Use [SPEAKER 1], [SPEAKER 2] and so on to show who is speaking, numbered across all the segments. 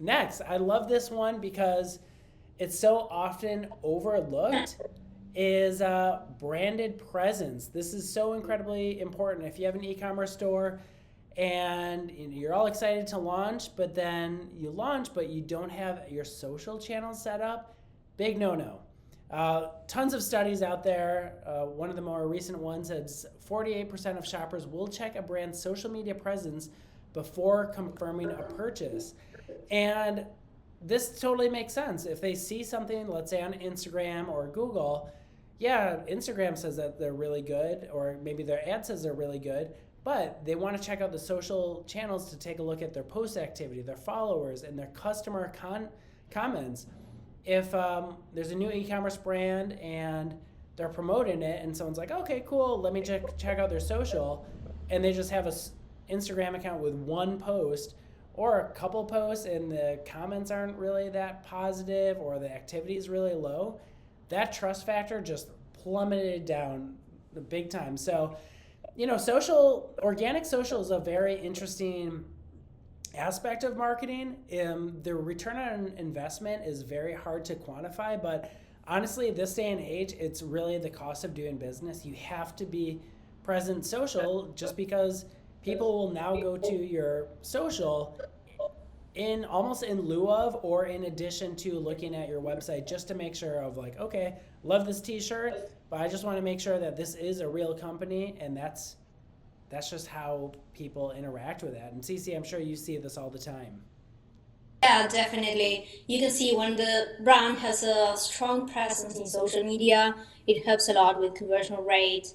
[SPEAKER 1] next, I love this one because it's so often overlooked, is branded presence. This is so incredibly important. If you have an e-commerce store and you're all excited to launch, but then you launch, but you don't have your social channels set up, big no-no. Tons of studies out there. One of the more recent ones says 48% of shoppers will check a brand's social media presence before confirming a purchase. And this totally makes sense. If they see something, let's say on Instagram or Google, yeah, Instagram says that they're really good, or maybe their ad says they're really good, but they want to check out the social channels to take a look at their post activity, their followers, and their customer comments. If there's a new e-commerce brand and they're promoting it and someone's like, okay, cool, let me check out their social, and they just have a Instagram account with one post or a couple posts and the comments aren't really that positive or the activity is really low, that trust factor just plummeted down the big time. So, organic social is a very interesting aspect of marketing. The return on investment is very hard to quantify, but honestly, this day and age, it's really the cost of doing business. You have to be present social, just because people will now go to your social in almost in lieu of or in addition to looking at your website, just to make sure of like, okay, love this t-shirt, but I just want to make sure that this is a real company, and that's just how people interact with that. And Cece, I'm sure you see this all the time.
[SPEAKER 2] Yeah, definitely. You can see when the brand has a strong presence in social media, it helps a lot with conversion rate.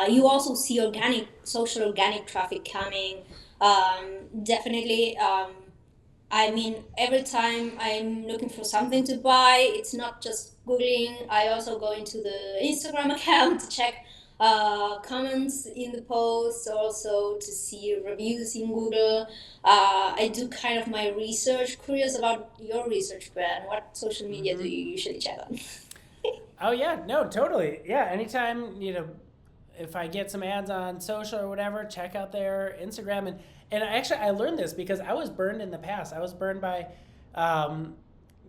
[SPEAKER 2] You also see social organic traffic coming. Definitely. I mean, every time I'm looking for something to buy, it's not just Googling. I also go into the Instagram account to check comments in the posts, also to see reviews in Google. I do kind of my research. Curious about your research, Ben. What social media do
[SPEAKER 1] Mm-hmm.
[SPEAKER 2] you usually check on?
[SPEAKER 1] Oh yeah, no, totally. Yeah, anytime, if I get some ads on social or whatever, check out their Instagram. And I learned this because I was burned in the past. I was burned by, kind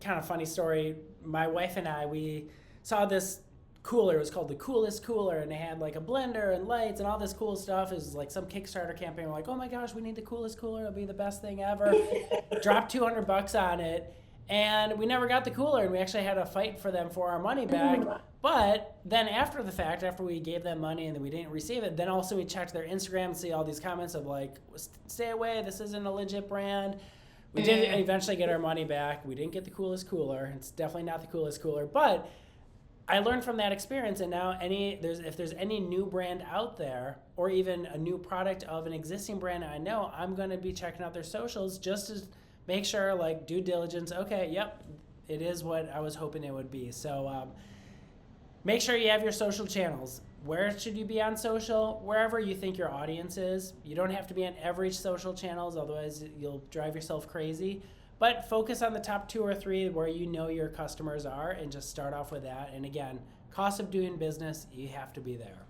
[SPEAKER 1] of funny story. My wife and I, we saw this cooler. It was called the Coolest Cooler, and they had like a blender and lights and all this cool stuff. It was like some Kickstarter campaign. We're like, oh my gosh, we need the coolest cooler. It'll be the best thing ever. Dropped $200 on it, and we never got the cooler. And we actually had to fight for them for our money back. But then after the fact, after we gave them money and then we didn't receive it, then also we checked their Instagram and see all these comments of like, stay away, this isn't a legit brand. We did eventually get our money back. We didn't get the coolest cooler. It's definitely not the coolest cooler, but I learned from that experience. And now if there's any new brand out there, or even a new product of an existing brand I know, I'm going to be checking out their socials just to make sure, like, due diligence, okay, yep, it is what I was hoping it would be. So make sure you have your social channels. Where should you be on social? Wherever you think your audience is. You don't have to be on every social channels, otherwise you'll drive yourself crazy. But focus on the top 2 or 3 where you know your customers are, and just start off with that. And again, cost of doing business, you have to be there.